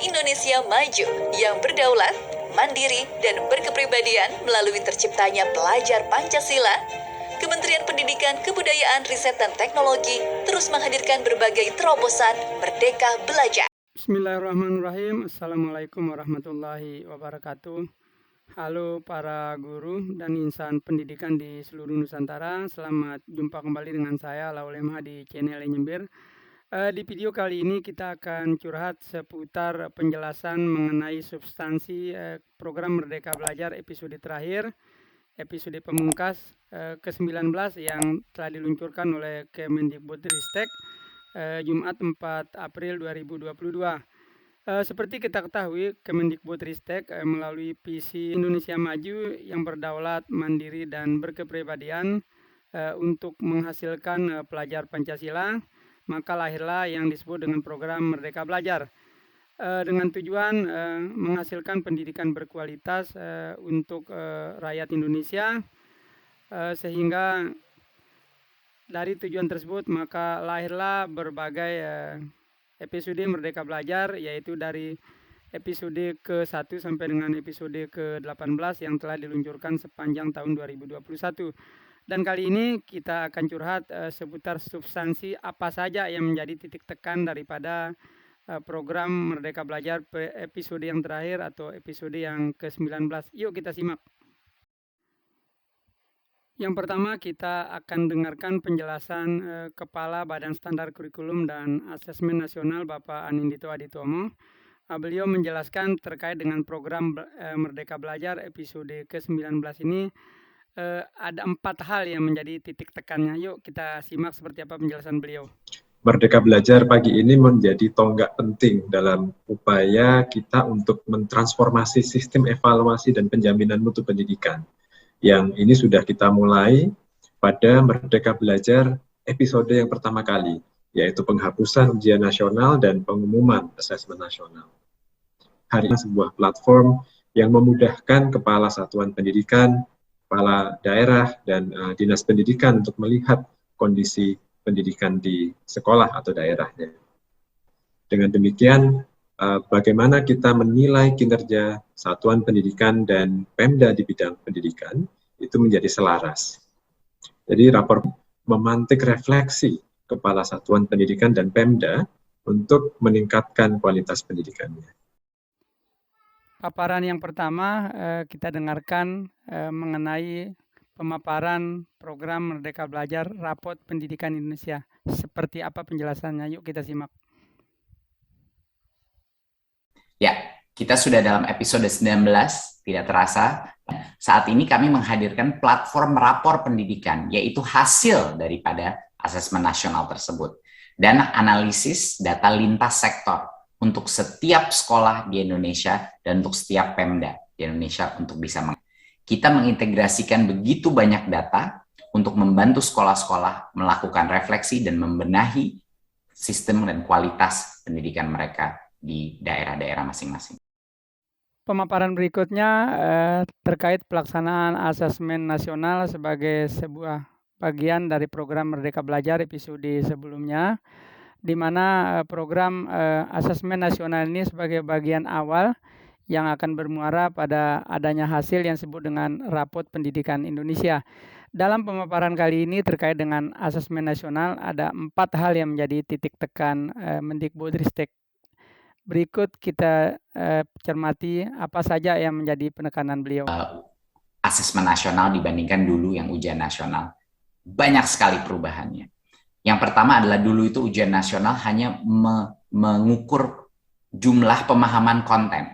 Indonesia maju yang berdaulat, mandiri, dan berkepribadian melalui terciptanya pelajar Pancasila, Kementerian Pendidikan, Kebudayaan, Riset, dan Teknologi terus menghadirkan berbagai terobosan Merdeka Belajar. Bismillahirrahmanirrahim. Assalamualaikum warahmatullahi wabarakatuh. Halo para guru dan insan pendidikan di seluruh Nusantara. Selamat jumpa kembali dengan saya Laulemha di channel Nyembir. Di video kali ini kita akan curhat seputar penjelasan mengenai substansi program Merdeka Belajar episode terakhir, episode pemungkas ke-19 yang telah diluncurkan oleh Kemendikbudristek Jumat 4 April 2022. Seperti kita ketahui, Kemendikbudristek melalui visi Indonesia Maju yang berdaulat, mandiri, dan berkepribadian untuk menghasilkan pelajar Pancasila, maka lahirlah yang disebut dengan program Merdeka Belajar dengan tujuan menghasilkan pendidikan berkualitas untuk rakyat Indonesia, sehingga dari tujuan tersebut maka lahirlah berbagai episode Merdeka Belajar, yaitu dari episode ke-1 sampai dengan episode ke-18 yang telah diluncurkan sepanjang tahun 2021. Dan kali ini kita akan curhat seputar substansi apa saja yang menjadi titik tekan daripada program Merdeka Belajar episode yang terakhir atau episode yang ke-19. Yuk kita simak. Yang pertama kita akan dengarkan penjelasan Kepala Badan Standar Kurikulum dan Asesmen Nasional Bapak Anindito Aditomo. Beliau menjelaskan terkait dengan program Merdeka Belajar episode ke-19 ini ada 4 hal yang menjadi titik tekannya. Yuk kita simak seperti apa penjelasan beliau. Merdeka Belajar pagi ini menjadi tonggak penting dalam upaya kita untuk mentransformasi sistem evaluasi dan penjaminan mutu pendidikan. Yang ini sudah kita mulai pada Merdeka Belajar episode yang pertama kali, yaitu penghapusan ujian nasional dan pengumuman asesmen nasional. Hari ini sebuah platform yang memudahkan kepala satuan pendidikan, kepala daerah, dan dinas pendidikan untuk melihat kondisi pendidikan di sekolah atau daerahnya. Dengan demikian, bagaimana kita menilai kinerja satuan pendidikan dan Pemda di bidang pendidikan itu menjadi selaras. Jadi rapor memantik refleksi kepala satuan pendidikan dan Pemda untuk meningkatkan kualitas pendidikannya. Paparan yang pertama kita dengarkan mengenai pemaparan program Merdeka Belajar Rapot Pendidikan Indonesia. Seperti apa penjelasannya? Yuk kita simak. Ya, kita sudah dalam episode 19, tidak terasa. Saat ini kami menghadirkan platform rapor pendidikan, yaitu hasil daripada asesmen nasional tersebut. Dan analisis data lintas sektor untuk setiap sekolah di Indonesia dan untuk setiap Pemda di Indonesia untuk bisa kita mengintegrasikan begitu banyak data untuk membantu sekolah-sekolah melakukan refleksi dan membenahi sistem dan kualitas pendidikan mereka di daerah-daerah masing-masing. Pemaparan berikutnya terkait pelaksanaan asesmen nasional sebagai sebuah bagian dari program Merdeka Belajar episode sebelumnya, di mana program asesmen nasional ini sebagai bagian awal yang akan bermuara pada adanya hasil yang disebut dengan Rapot Pendidikan Indonesia. Dalam pemaparan kali ini terkait dengan asesmen nasional ada 4 hal yang menjadi titik tekan Mendikbudristek. Berikut kita cermati apa saja yang menjadi penekanan beliau. Asesmen nasional dibandingkan dulu yang ujian nasional. Banyak sekali perubahannya. Yang pertama adalah dulu itu ujian nasional hanya mengukur jumlah pemahaman konten.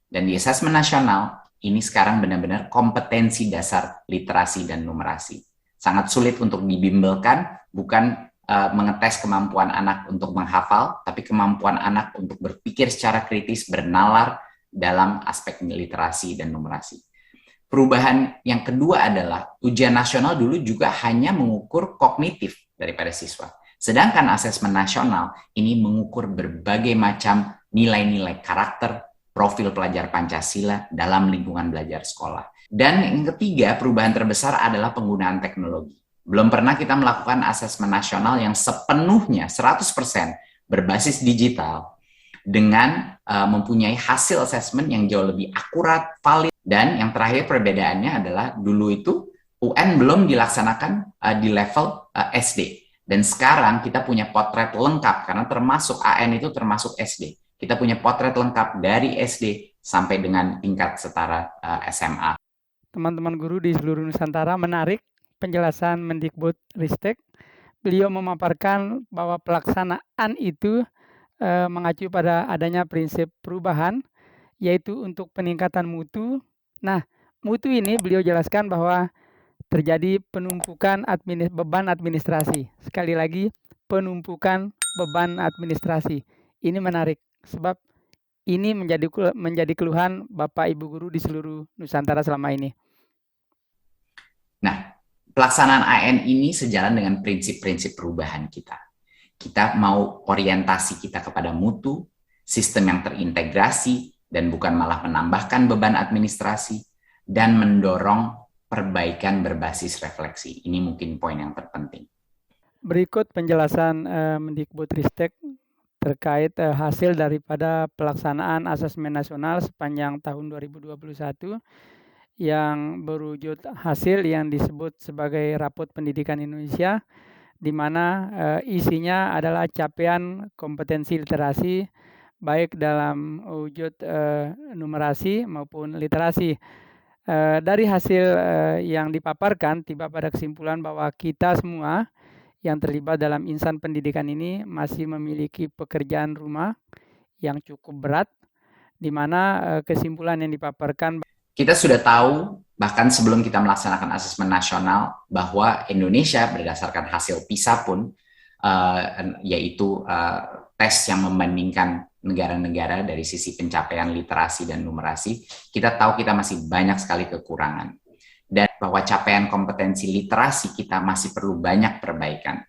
Dan di asesmen nasional, ini sekarang benar-benar kompetensi dasar literasi dan numerasi. Sangat sulit untuk dibimbelkan, bukan mengetes kemampuan anak untuk menghafal, tapi kemampuan anak untuk berpikir secara kritis, bernalar dalam aspek literasi dan numerasi. Perubahan yang kedua adalah ujian nasional dulu juga hanya mengukur kognitif daripada siswa. Sedangkan asesmen nasional ini mengukur berbagai macam nilai-nilai karakter, profil pelajar Pancasila dalam lingkungan belajar sekolah. Dan yang ketiga, perubahan terbesar adalah penggunaan teknologi. Belum pernah kita melakukan asesmen nasional yang sepenuhnya 100% berbasis digital dengan mempunyai hasil assessment yang jauh lebih akurat, valid, dan yang terakhir perbedaannya adalah dulu itu UN belum dilaksanakan di level SD. Dan sekarang kita punya potret lengkap, karena termasuk AN itu termasuk SD. Kita punya potret lengkap dari SD sampai dengan tingkat setara SMA. Teman-teman guru di seluruh Nusantara, menarik penjelasan Mendikbudristek. Beliau memaparkan bahwa pelaksanaan itu mengacu pada adanya prinsip perubahan, yaitu untuk peningkatan mutu. Nah, mutu ini beliau jelaskan bahwa terjadi penumpukan beban administrasi. Sekali lagi, penumpukan beban administrasi. Ini menarik, sebab ini menjadi keluhan Bapak Ibu guru di seluruh Nusantara selama ini. Nah, pelaksanaan AN ini sejalan dengan prinsip-prinsip perubahan kita. Kita mau orientasi kita kepada mutu, sistem yang terintegrasi, dan bukan malah menambahkan beban administrasi, dan mendorong perbaikan berbasis refleksi. Ini mungkin poin yang terpenting. Berikut penjelasan Mendikbudristek terkait hasil daripada pelaksanaan asesmen nasional sepanjang tahun 2021 yang berwujud hasil yang disebut sebagai Rapot Pendidikan Indonesia, di mana isinya adalah capaian kompetensi literasi baik dalam wujud numerasi maupun literasi. Dari hasil yang dipaparkan, tiba pada kesimpulan bahwa kita semua yang terlibat dalam insan pendidikan ini masih memiliki pekerjaan rumah yang cukup berat, di mana kesimpulan yang dipaparkan. Kita sudah tahu, bahkan sebelum kita melaksanakan asesmen nasional, bahwa Indonesia berdasarkan hasil PISA pun, yaitu tes yang membandingkan negara-negara dari sisi pencapaian literasi dan numerasi, kita tahu kita masih banyak sekali kekurangan. Dan bahwa capaian kompetensi literasi kita masih perlu banyak perbaikan.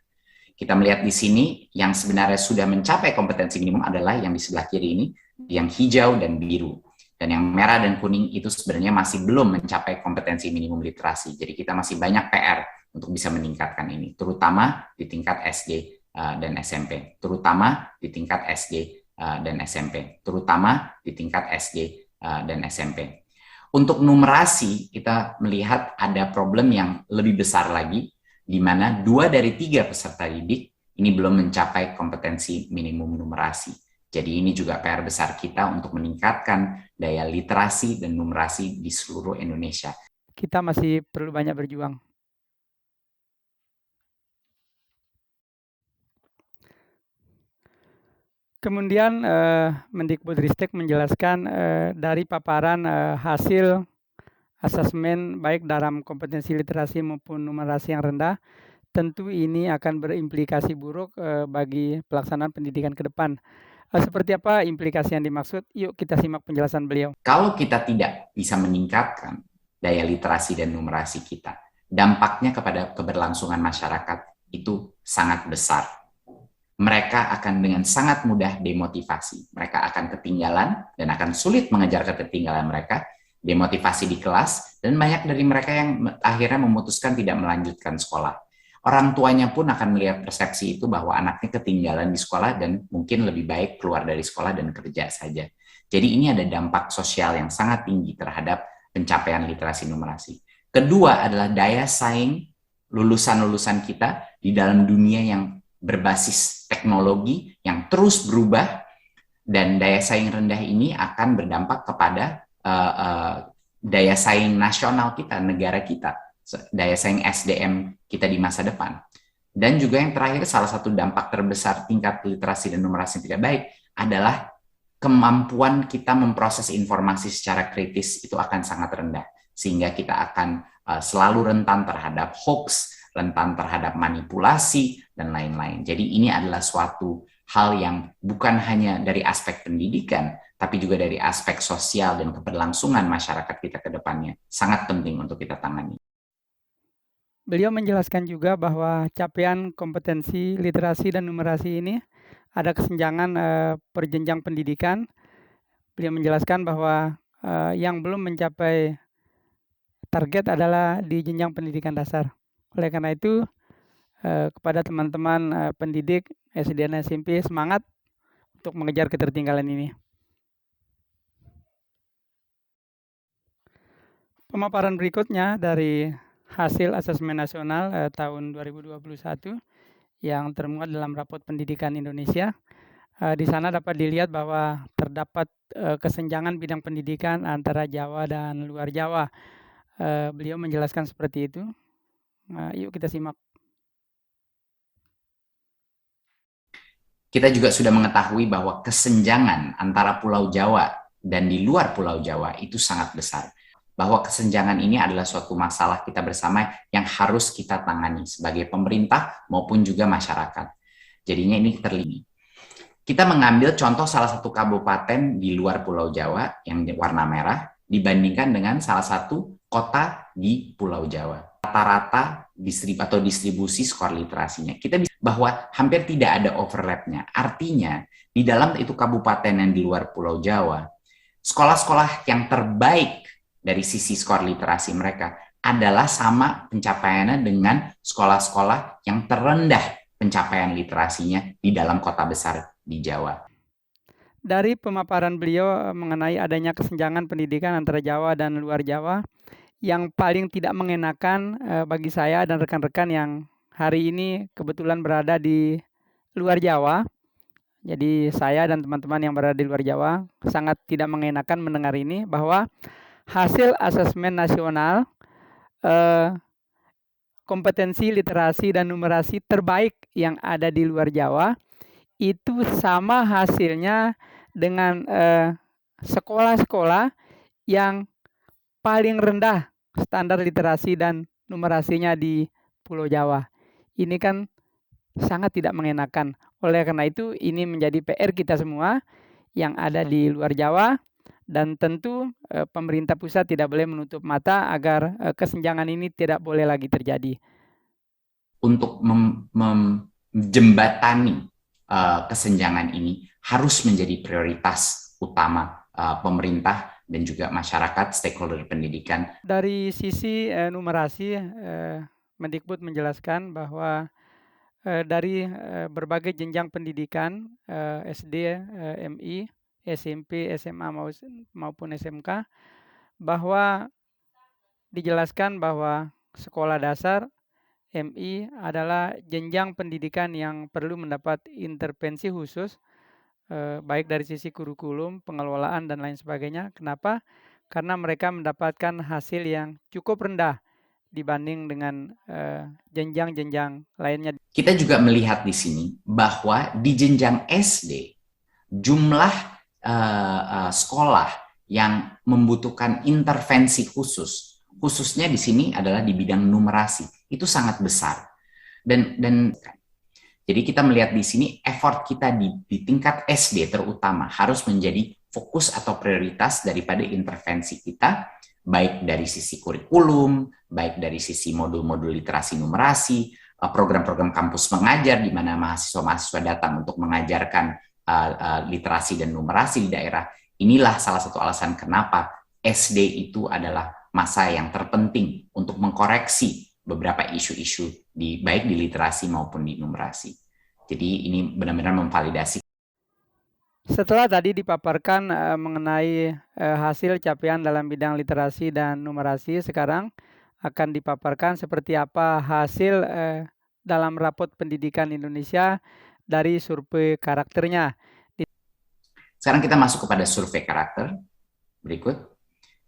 Kita melihat di sini, yang sebenarnya sudah mencapai kompetensi minimum adalah yang di sebelah kiri ini, yang hijau dan biru. Dan yang merah dan kuning itu sebenarnya masih belum mencapai kompetensi minimum literasi. Jadi kita masih banyak PR untuk bisa meningkatkan ini, terutama di tingkat SD dan SMP, terutama di tingkat SD dan SMP, terutama di tingkat SD dan SMP. Untuk numerasi, kita melihat ada problem yang lebih besar lagi, di mana 2 dari 3 peserta didik ini belum mencapai kompetensi minimum numerasi. Jadi ini juga PR besar kita untuk meningkatkan daya literasi dan numerasi di seluruh Indonesia. Kita masih perlu banyak berjuang. Kemudian Mendikbudristek menjelaskan dari paparan hasil asesmen baik dalam kompetensi literasi maupun numerasi yang rendah, tentu ini akan berimplikasi buruk bagi pelaksanaan pendidikan ke depan. Seperti apa implikasi yang dimaksud? Yuk kita simak penjelasan beliau. Kalau kita tidak bisa meningkatkan daya literasi dan numerasi kita, dampaknya kepada keberlangsungan masyarakat itu sangat besar. Mereka akan dengan sangat mudah demotivasi. Mereka akan ketinggalan dan akan sulit mengejar ketertinggalan mereka, demotivasi di kelas, dan banyak dari mereka yang akhirnya memutuskan tidak melanjutkan sekolah. Orang tuanya pun akan melihat persepsi itu bahwa anaknya ketinggalan di sekolah dan mungkin lebih baik keluar dari sekolah dan kerja saja. Jadi ini ada dampak sosial yang sangat tinggi terhadap pencapaian literasi numerasi. Kedua adalah daya saing lulusan-lulusan kita di dalam dunia yang berbasis teknologi yang terus berubah, dan daya saing rendah ini akan berdampak kepada daya saing nasional kita, negara kita, daya saing SDM kita di masa depan. Dan juga yang terakhir, salah satu dampak terbesar tingkat literasi dan numerasi yang tidak baik adalah kemampuan kita memproses informasi secara kritis itu akan sangat rendah, sehingga kita akan selalu rentan terhadap hoax, rentan terhadap manipulasi, dan lain-lain. Jadi ini adalah suatu hal yang bukan hanya dari aspek pendidikan, tapi juga dari aspek sosial dan keberlangsungan masyarakat kita ke depannya. Sangat penting untuk kita tangani. Beliau menjelaskan juga bahwa capaian kompetensi literasi dan numerasi ini ada kesenjangan per jenjang pendidikan. Beliau menjelaskan bahwa yang belum mencapai target adalah di jenjang pendidikan dasar. Oleh karena itu, kepada teman-teman pendidik SD dan SMP, semangat untuk mengejar ketertinggalan ini. Pemaparan berikutnya dari hasil asesmen nasional tahun 2021 yang termuat dalam raport pendidikan Indonesia. Di sana dapat dilihat bahwa terdapat kesenjangan bidang pendidikan antara Jawa dan luar Jawa. Beliau menjelaskan seperti itu. Yuk kita simak. Kita juga sudah mengetahui bahwa kesenjangan antara Pulau Jawa dan di luar Pulau Jawa itu sangat besar. Bahwa kesenjangan ini adalah suatu masalah kita bersama yang harus kita tangani sebagai pemerintah maupun juga masyarakat. Jadinya ini terlihat. Kita mengambil contoh salah satu kabupaten di luar Pulau Jawa yang warna merah dibandingkan dengan salah satu kota di Pulau Jawa. Rata-rata distribusi skor literasinya. Kita bisa bahwa hampir tidak ada overlapnya. Artinya, di dalam itu kabupaten yang di luar Pulau Jawa, sekolah-sekolah yang terbaik dari sisi skor literasi mereka adalah sama pencapaiannya dengan sekolah-sekolah yang terendah pencapaian literasinya di dalam kota besar di Jawa. Dari pemaparan beliau mengenai adanya kesenjangan pendidikan antara Jawa dan luar Jawa, yang paling tidak mengenakan bagi saya dan rekan-rekan yang hari ini kebetulan berada di luar Jawa. Jadi saya dan teman-teman yang berada di luar Jawa sangat tidak mengenakan mendengar ini bahwa hasil asesmen nasional kompetensi literasi dan numerasi terbaik yang ada di luar Jawa itu sama hasilnya dengan sekolah-sekolah yang paling rendah standar literasi dan numerasinya di Pulau Jawa. Ini kan sangat tidak mengenakan. Oleh karena itu ini menjadi PR kita semua yang ada di luar Jawa. Dan tentu pemerintah pusat tidak boleh menutup mata agar kesenjangan ini tidak boleh lagi terjadi. Untuk menjembatani kesenjangan ini harus menjadi prioritas utama pemerintah dan juga masyarakat, stakeholder pendidikan. Dari sisi numerasi, Mendikbud menjelaskan bahwa dari berbagai jenjang pendidikan SD, MI, SMP, SMA maupun SMK, bahwa dijelaskan bahwa sekolah dasar MI adalah jenjang pendidikan yang perlu mendapat intervensi khusus, baik dari sisi kurikulum, pengelolaan, dan lain sebagainya. Kenapa? Karena mereka mendapatkan hasil yang cukup rendah dibanding dengan jenjang-jenjang lainnya. Kita juga melihat di sini bahwa di jenjang SD, jumlah sekolah yang membutuhkan intervensi khusus, khususnya di sini adalah di bidang numerasi, itu sangat besar. Dan jadi kita melihat di sini effort kita di tingkat SD terutama harus menjadi fokus atau prioritas daripada intervensi kita, baik dari sisi kurikulum, baik dari sisi modul-modul literasi numerasi, program-program kampus mengajar di mana mahasiswa-mahasiswa datang untuk mengajarkan literasi dan numerasi di daerah. Inilah salah satu alasan kenapa SD itu adalah masa yang terpenting untuk mengkoreksi beberapa isu-isu baik di literasi maupun di numerasi. Jadi ini benar-benar memvalidasi. Setelah tadi dipaparkan mengenai hasil capaian dalam bidang literasi dan numerasi, sekarang akan dipaparkan seperti apa hasil dalam raport pendidikan Indonesia dari survei karakternya. Sekarang kita masuk kepada survei karakter berikut.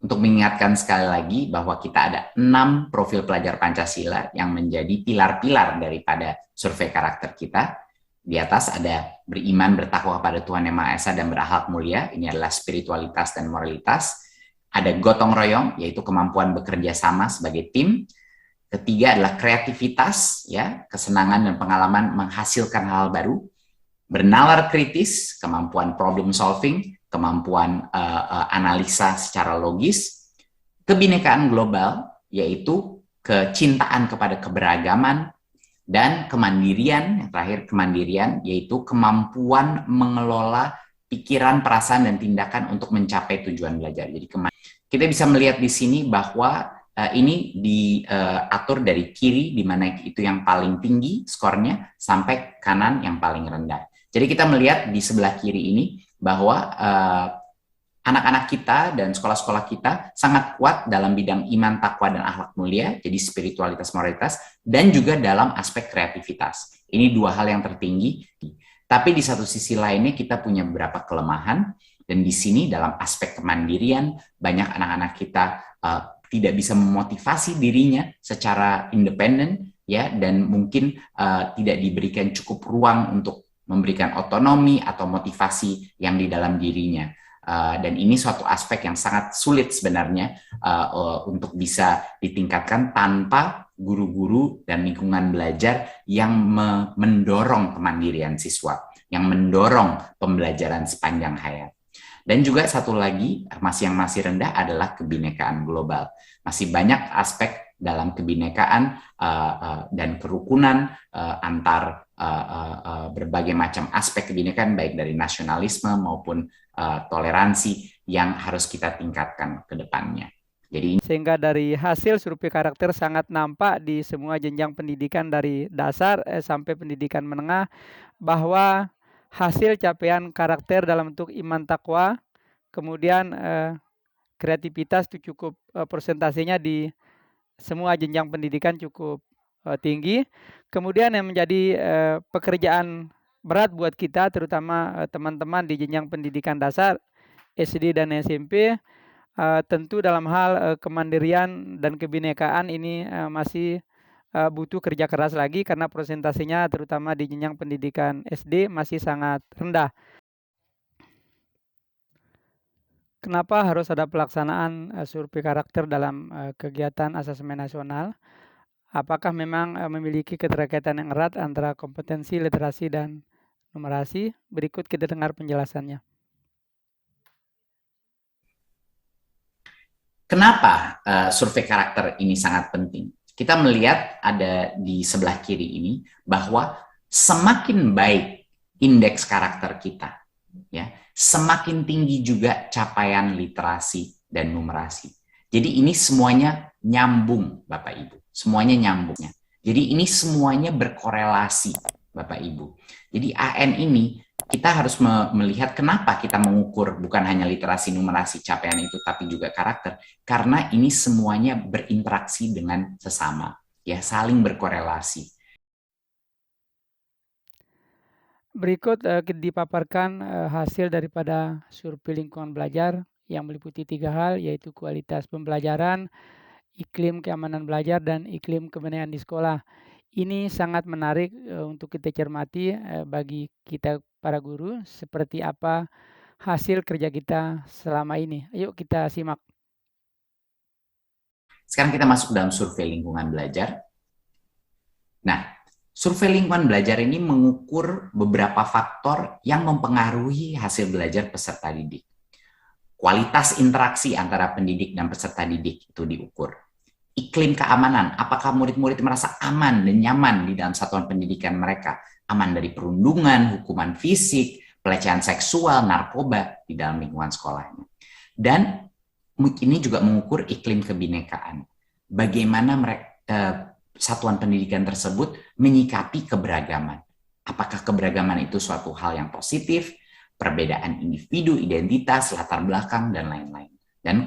Untuk mengingatkan sekali lagi bahwa kita ada 6 profil pelajar Pancasila yang menjadi pilar-pilar daripada survei karakter kita. Di atas ada beriman, bertakwa kepada Tuhan Yang Maha Esa dan berakhlak mulia. Ini adalah spiritualitas dan moralitas. Ada gotong royong, yaitu kemampuan bekerja sama sebagai tim. Ketiga adalah kreativitas, ya, kesenangan dan pengalaman menghasilkan hal baru. Bernalar kritis, kemampuan problem solving, kemampuan analisa secara logis. Kebinekaan global, yaitu kecintaan kepada keberagaman. Dan kemandirian, yang terakhir kemandirian, yaitu kemampuan mengelola pikiran, perasaan, dan tindakan untuk mencapai tujuan belajar. Jadi kita bisa melihat di sini bahwa ini diatur dari kiri, di mana itu yang paling tinggi skornya, sampai kanan yang paling rendah. Jadi kita melihat di sebelah kiri ini bahwa anak-anak kita dan sekolah-sekolah kita sangat kuat dalam bidang iman, takwa, dan akhlak mulia, jadi spiritualitas, moralitas, dan juga dalam aspek kreativitas. Ini dua hal yang tertinggi. Tapi di satu sisi lainnya kita punya beberapa kelemahan, dan di sini dalam aspek kemandirian, banyak anak-anak kita tidak bisa memotivasi dirinya secara independen, ya, dan mungkin tidak diberikan cukup ruang untuk memberikan otonomi atau motivasi yang di dalam dirinya. Dan ini suatu aspek yang sangat sulit sebenarnya untuk bisa ditingkatkan tanpa guru-guru dan lingkungan belajar yang mendorong kemandirian siswa, yang mendorong pembelajaran sepanjang hayat. Dan juga satu lagi yang masih rendah adalah kebinekaan global. Masih banyak aspek dalam kebinekaan dan kerukunan antar berbagai macam aspek kebinekaan, baik dari nasionalisme maupun toleransi yang harus kita tingkatkan ke depannya. Jadi sehingga dari hasil survei karakter sangat nampak di semua jenjang pendidikan dari dasar sampai pendidikan menengah bahwa hasil capaian karakter dalam bentuk iman takwa, kemudian kreativitas itu cukup persentasenya di semua jenjang pendidikan cukup tinggi. Kemudian yang menjadi pekerjaan berat buat kita, terutama teman-teman di jenjang pendidikan dasar, SD dan SMP, tentu dalam hal kemandirian dan kebinekaan ini masih butuh kerja keras lagi karena persentasenya terutama di jenjang pendidikan SD masih sangat rendah. Kenapa harus ada pelaksanaan survei karakter dalam kegiatan asesmen nasional? Apakah memang memiliki keterkaitan yang erat antara kompetensi, literasi, dan numerasi? Berikut kita dengar penjelasannya. Kenapa survei karakter ini sangat penting? Kita melihat ada di sebelah kiri ini bahwa semakin baik indeks karakter kita, ya, semakin tinggi juga capaian literasi dan numerasi. Jadi ini semuanya nyambung, Bapak Ibu. Semuanya nyambungnya. Jadi ini semuanya berkorelasi, Bapak Ibu. Jadi AN ini kita harus melihat kenapa kita mengukur bukan hanya literasi, numerasi, capaian itu, tapi juga karakter. Karena ini semuanya berinteraksi dengan sesama, ya, saling berkorelasi. Berikut dipaparkan hasil daripada survei lingkungan belajar yang meliputi 3 hal, yaitu kualitas pembelajaran, iklim keamanan belajar, dan iklim kebenaran di sekolah. Ini sangat menarik untuk kita cermati bagi kita para guru, seperti apa hasil kerja kita selama ini. Ayo kita simak. Sekarang kita masuk dalam survei lingkungan belajar. Nah, survei lingkungan belajar ini mengukur beberapa faktor yang mempengaruhi hasil belajar peserta didik. Kualitas interaksi antara pendidik dan peserta didik itu diukur. Iklim keamanan, apakah murid-murid merasa aman dan nyaman di dalam satuan pendidikan mereka, aman dari perundungan, hukuman fisik, pelecehan seksual, narkoba di dalam lingkungan sekolahnya. Dan ini juga mengukur iklim kebinekaan, bagaimana satuan pendidikan tersebut menyikapi keberagaman. Apakah keberagaman itu suatu hal yang positif, perbedaan individu, identitas, latar belakang, dan lain-lain. Dan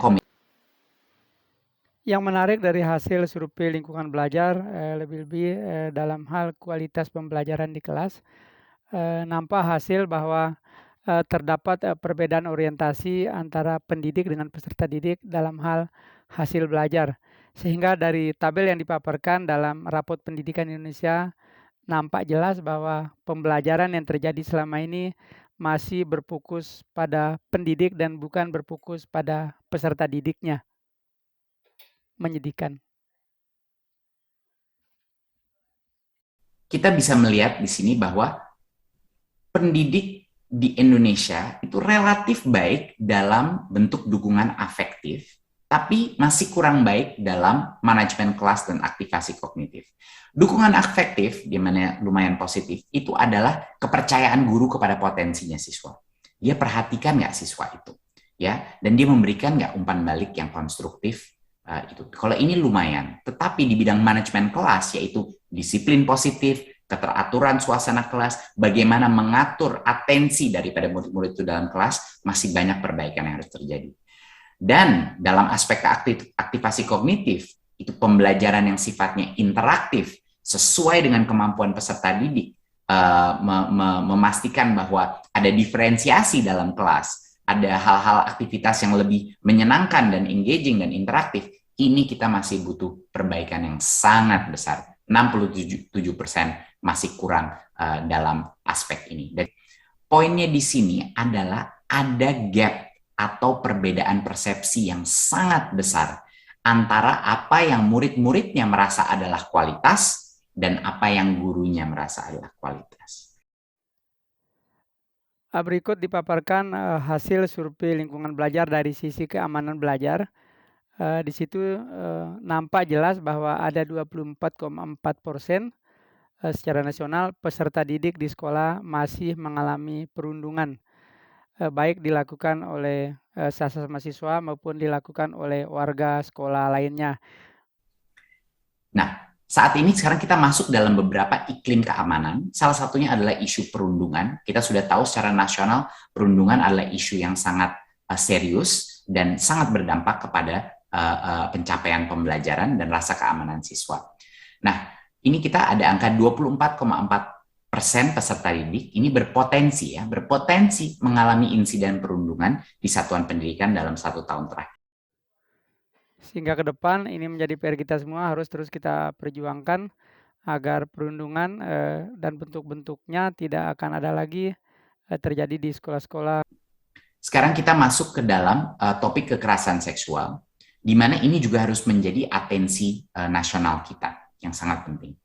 yang menarik dari hasil survei lingkungan belajar lebih-lebih dalam hal kualitas pembelajaran di kelas, nampak hasil bahwa terdapat perbedaan orientasi antara pendidik dengan peserta didik dalam hal hasil belajar. Sehingga dari tabel yang dipaparkan dalam raport pendidikan Indonesia nampak jelas bahwa pembelajaran yang terjadi selama ini masih berfokus pada pendidik dan bukan berfokus pada peserta didiknya. Menyedihkan. Kita bisa melihat di sini bahwa pendidik di Indonesia itu relatif baik dalam bentuk dukungan afektif, tapi masih kurang baik dalam manajemen kelas dan aktivasi kognitif. Dukungan afektif, di mana lumayan positif, itu adalah kepercayaan guru kepada potensinya siswa. Dia perhatikan nggak siswa itu, ya, dan dia memberikan nggak umpan balik yang konstruktif. Itu. Kalau ini lumayan, tetapi di bidang manajemen kelas, yaitu disiplin positif, keteraturan suasana kelas, bagaimana mengatur atensi daripada murid-murid itu dalam kelas, masih banyak perbaikan yang harus terjadi. Dan dalam aspek aktivasi kognitif, itu pembelajaran yang sifatnya interaktif, sesuai dengan kemampuan peserta didik, memastikan bahwa ada diferensiasi dalam kelas, ada hal-hal aktivitas yang lebih menyenangkan dan engaging dan interaktif, ini kita masih butuh perbaikan yang sangat besar. 67% masih kurang dalam aspek ini. Dan poinnya di sini adalah ada gap atau perbedaan persepsi yang sangat besar antara apa yang murid-muridnya merasa adalah kualitas dan apa yang gurunya merasa adalah kualitas. Berikut dipaparkan hasil survei lingkungan belajar dari sisi keamanan belajar. Di situ nampak jelas bahwa ada 24,4% secara nasional peserta didik di sekolah masih mengalami perundungan, baik dilakukan oleh sesama mahasiswa maupun dilakukan oleh warga sekolah lainnya. Nah, saat ini sekarang kita masuk dalam beberapa iklim keamanan. Salah satunya adalah isu perundungan. Kita sudah tahu secara nasional perundungan adalah isu yang sangat serius dan sangat berdampak kepada pencapaian pembelajaran dan rasa keamanan siswa. Nah, ini kita ada angka 24,4% peserta didik ini berpotensi mengalami insiden perundungan di satuan pendidikan dalam 1 tahun terakhir. Sehingga ke depan ini menjadi PR kita semua, harus terus kita perjuangkan agar perundungan dan bentuk-bentuknya tidak akan ada lagi terjadi di sekolah-sekolah. Sekarang kita masuk ke dalam topik kekerasan seksual, di mana ini juga harus menjadi atensi nasional kita yang sangat penting.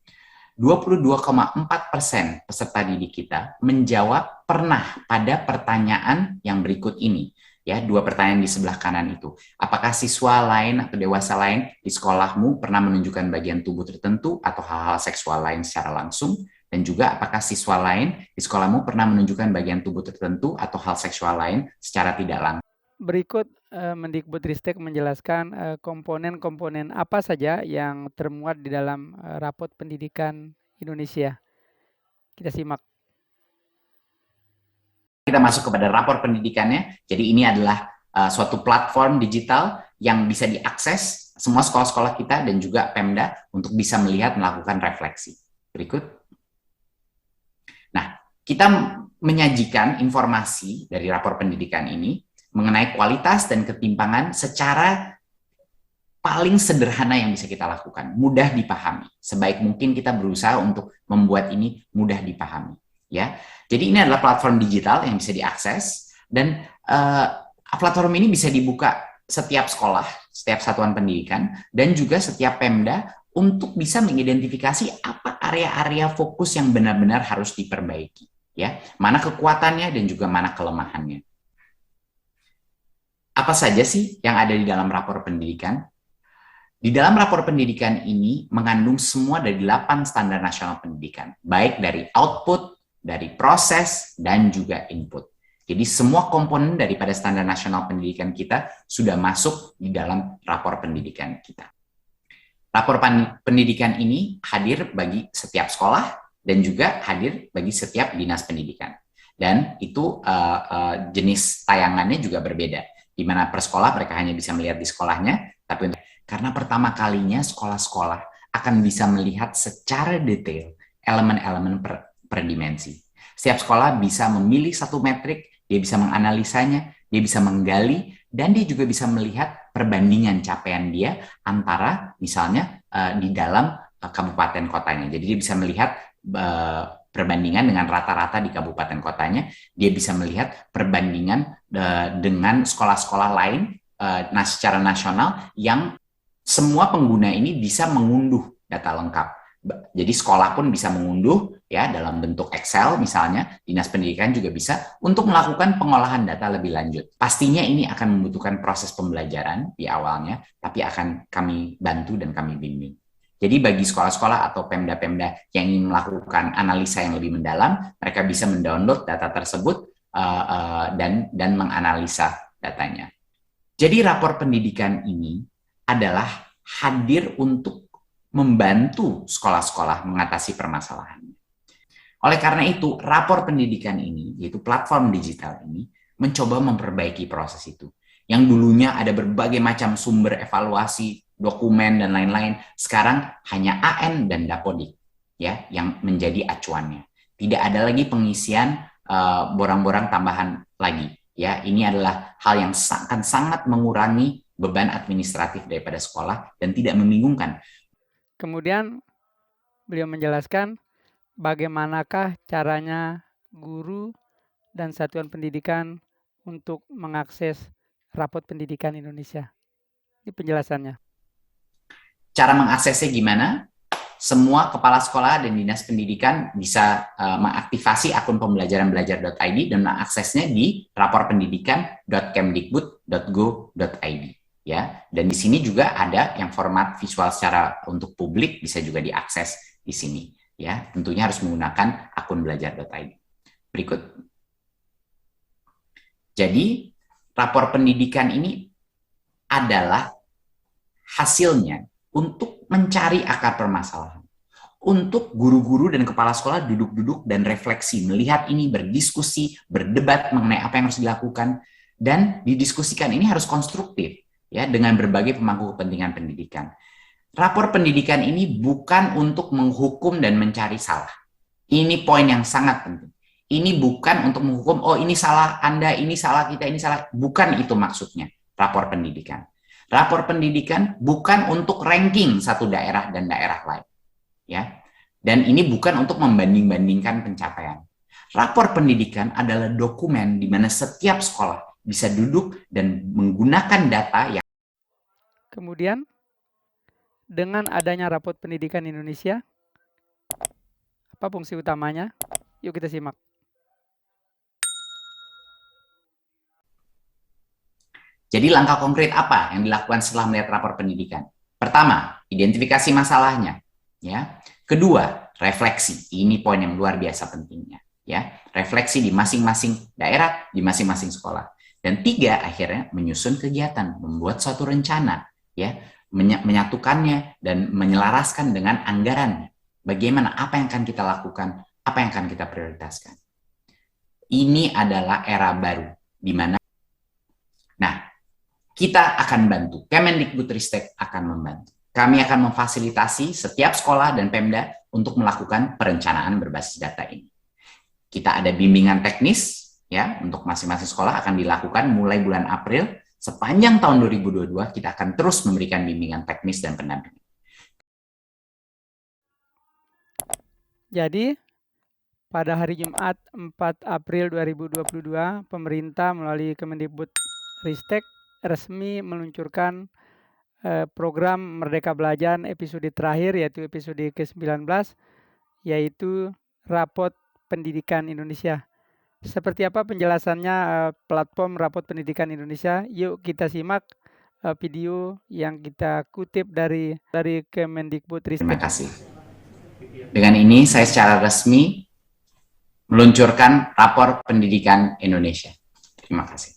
22,4% peserta didik kita menjawab pernah pada pertanyaan yang berikut ini. Ya, 2 pertanyaan di sebelah kanan itu. Apakah siswa lain atau dewasa lain di sekolahmu pernah menunjukkan bagian tubuh tertentu atau hal-hal seksual lain secara langsung? Dan juga apakah siswa lain di sekolahmu pernah menunjukkan bagian tubuh tertentu atau hal seksual lain secara tidak langsung? Berikut Mendikbudristek menjelaskan komponen-komponen apa saja yang termuat di dalam raport pendidikan Indonesia. Kita simak. Kita masuk kepada rapor pendidikannya. Jadi ini adalah suatu platform digital yang bisa diakses semua sekolah-sekolah kita dan juga Pemda untuk bisa melihat, melakukan refleksi. Berikut. Nah, kita menyajikan informasi dari rapor pendidikan ini mengenai kualitas dan ketimpangan secara paling sederhana yang bisa kita lakukan, mudah dipahami. Sebaik mungkin kita berusaha untuk membuat ini mudah dipahami. Ya, jadi ini adalah platform digital yang bisa diakses dan platform ini bisa dibuka setiap sekolah, setiap satuan pendidikan dan juga setiap Pemda untuk bisa mengidentifikasi apa area-area fokus yang benar-benar harus diperbaiki. Ya, mana kekuatannya dan juga mana kelemahannya. Apa saja sih yang ada di dalam rapor pendidikan? Di dalam rapor pendidikan ini mengandung semua dari 8 standar nasional pendidikan, baik dari output, dari proses, dan juga input. Jadi semua komponen daripada standar nasional pendidikan kita sudah masuk di dalam rapor pendidikan kita. Rapor pendidikan ini hadir bagi setiap sekolah dan juga hadir bagi setiap dinas pendidikan. Dan itu jenis tayangannya juga berbeda, di mana per sekolah mereka hanya bisa melihat di sekolahnya, tapi karena pertama kalinya sekolah-sekolah akan bisa melihat secara detail elemen-elemen per dimensi. Setiap sekolah bisa memilih satu metrik, dia bisa menganalisanya, dia bisa menggali, dan dia juga bisa melihat perbandingan capaian dia antara misalnya di dalam kabupaten kotanya. Jadi dia bisa melihat perbandingan dengan rata-rata di kabupaten kotanya, dia bisa melihat perbandingan dengan sekolah-sekolah lain secara nasional yang semua pengguna ini bisa mengunduh data lengkap. Jadi sekolah pun bisa mengunduh ya dalam bentuk Excel misalnya, dinas pendidikan juga bisa untuk melakukan pengolahan data lebih lanjut. Pastinya ini akan membutuhkan proses pembelajaran di awalnya, tapi akan kami bantu dan kami bimbing. Jadi bagi sekolah-sekolah atau Pemda-Pemda yang ingin melakukan analisa yang lebih mendalam, mereka bisa mendownload data tersebut dan menganalisa datanya. Jadi rapor pendidikan ini adalah hadir untuk membantu sekolah-sekolah mengatasi permasalahannya. Oleh karena itu, rapor pendidikan ini, yaitu platform digital ini, mencoba memperbaiki proses itu. Yang dulunya ada berbagai macam sumber evaluasi, dokumen, dan lain-lain, sekarang hanya AN dan Dapodik ya, yang menjadi acuannya. Tidak ada lagi pengisian borang-borang tambahan lagi. Ya, ini adalah hal yang akan sangat mengurangi beban administratif daripada sekolah dan tidak membingungkan. Kemudian beliau menjelaskan bagaimanakah caranya guru dan satuan pendidikan untuk mengakses rapot pendidikan Indonesia. Ini penjelasannya. Cara mengaksesnya gimana? Semua kepala sekolah dan dinas pendidikan bisa mengaktifasi akun pembelajaran-belajar.id dan mengaksesnya di raporpendidikan.kemdikbud.go.id. Ya, dan di sini juga ada yang format visual secara untuk publik bisa juga diakses di sini. Ya, tentunya harus menggunakan akun belajar.id. Berikut. Jadi, rapor pendidikan ini adalah hasilnya untuk mencari akar permasalahan. Untuk guru-guru dan kepala sekolah duduk-duduk dan refleksi, melihat ini, berdiskusi, berdebat mengenai apa yang harus dilakukan, dan didiskusikan ini harus konstruktif, ya, dengan berbagai pemangku kepentingan pendidikan. Rapor pendidikan ini bukan untuk menghukum dan mencari salah. Ini poin yang sangat penting. Ini bukan untuk menghukum, oh ini salah Anda, ini salah kita, ini salah. Bukan itu maksudnya, rapor pendidikan. Rapor pendidikan bukan untuk ranking satu daerah dan daerah lain. Ya. Dan ini bukan untuk membanding-bandingkan pencapaian. Rapor pendidikan adalah dokumen di mana setiap sekolah bisa duduk dan menggunakan data yang... Kemudian, dengan adanya rapor pendidikan Indonesia, apa fungsi utamanya? Yuk kita simak. Jadi langkah konkret apa yang dilakukan setelah melihat rapor pendidikan? Pertama, identifikasi masalahnya. Ya. Kedua, refleksi. Ini poin yang luar biasa pentingnya. Ya. Refleksi di masing-masing daerah, di masing-masing sekolah. Dan tiga, akhirnya menyusun kegiatan, membuat suatu rencana, ya, menyatukannya dan menyelaraskan dengan anggarannya. Bagaimana, apa yang akan kita lakukan, apa yang akan kita prioritaskan. Ini adalah era baru, di mana kita akan bantu, Kemendikbudristek akan membantu. Kami akan memfasilitasi setiap sekolah dan Pemda untuk melakukan perencanaan berbasis data ini. Kita ada bimbingan teknis, ya, untuk masing-masing sekolah akan dilakukan mulai bulan April. Sepanjang tahun 2022, kita akan terus memberikan bimbingan teknis dan pendampingan. Jadi, pada hari Jumat 4 April 2022, pemerintah melalui Kemendikbudristek resmi meluncurkan program Merdeka Belajar episode terakhir, yaitu episode ke-19, yaitu Rapot Pendidikan Indonesia. Seperti apa penjelasannya platform Rapot Pendidikan Indonesia? Yuk kita simak video yang kita kutip dari Kemendikbudristek. Terima kasih. Dengan ini saya secara resmi meluncurkan Rapor Pendidikan Indonesia. Terima kasih.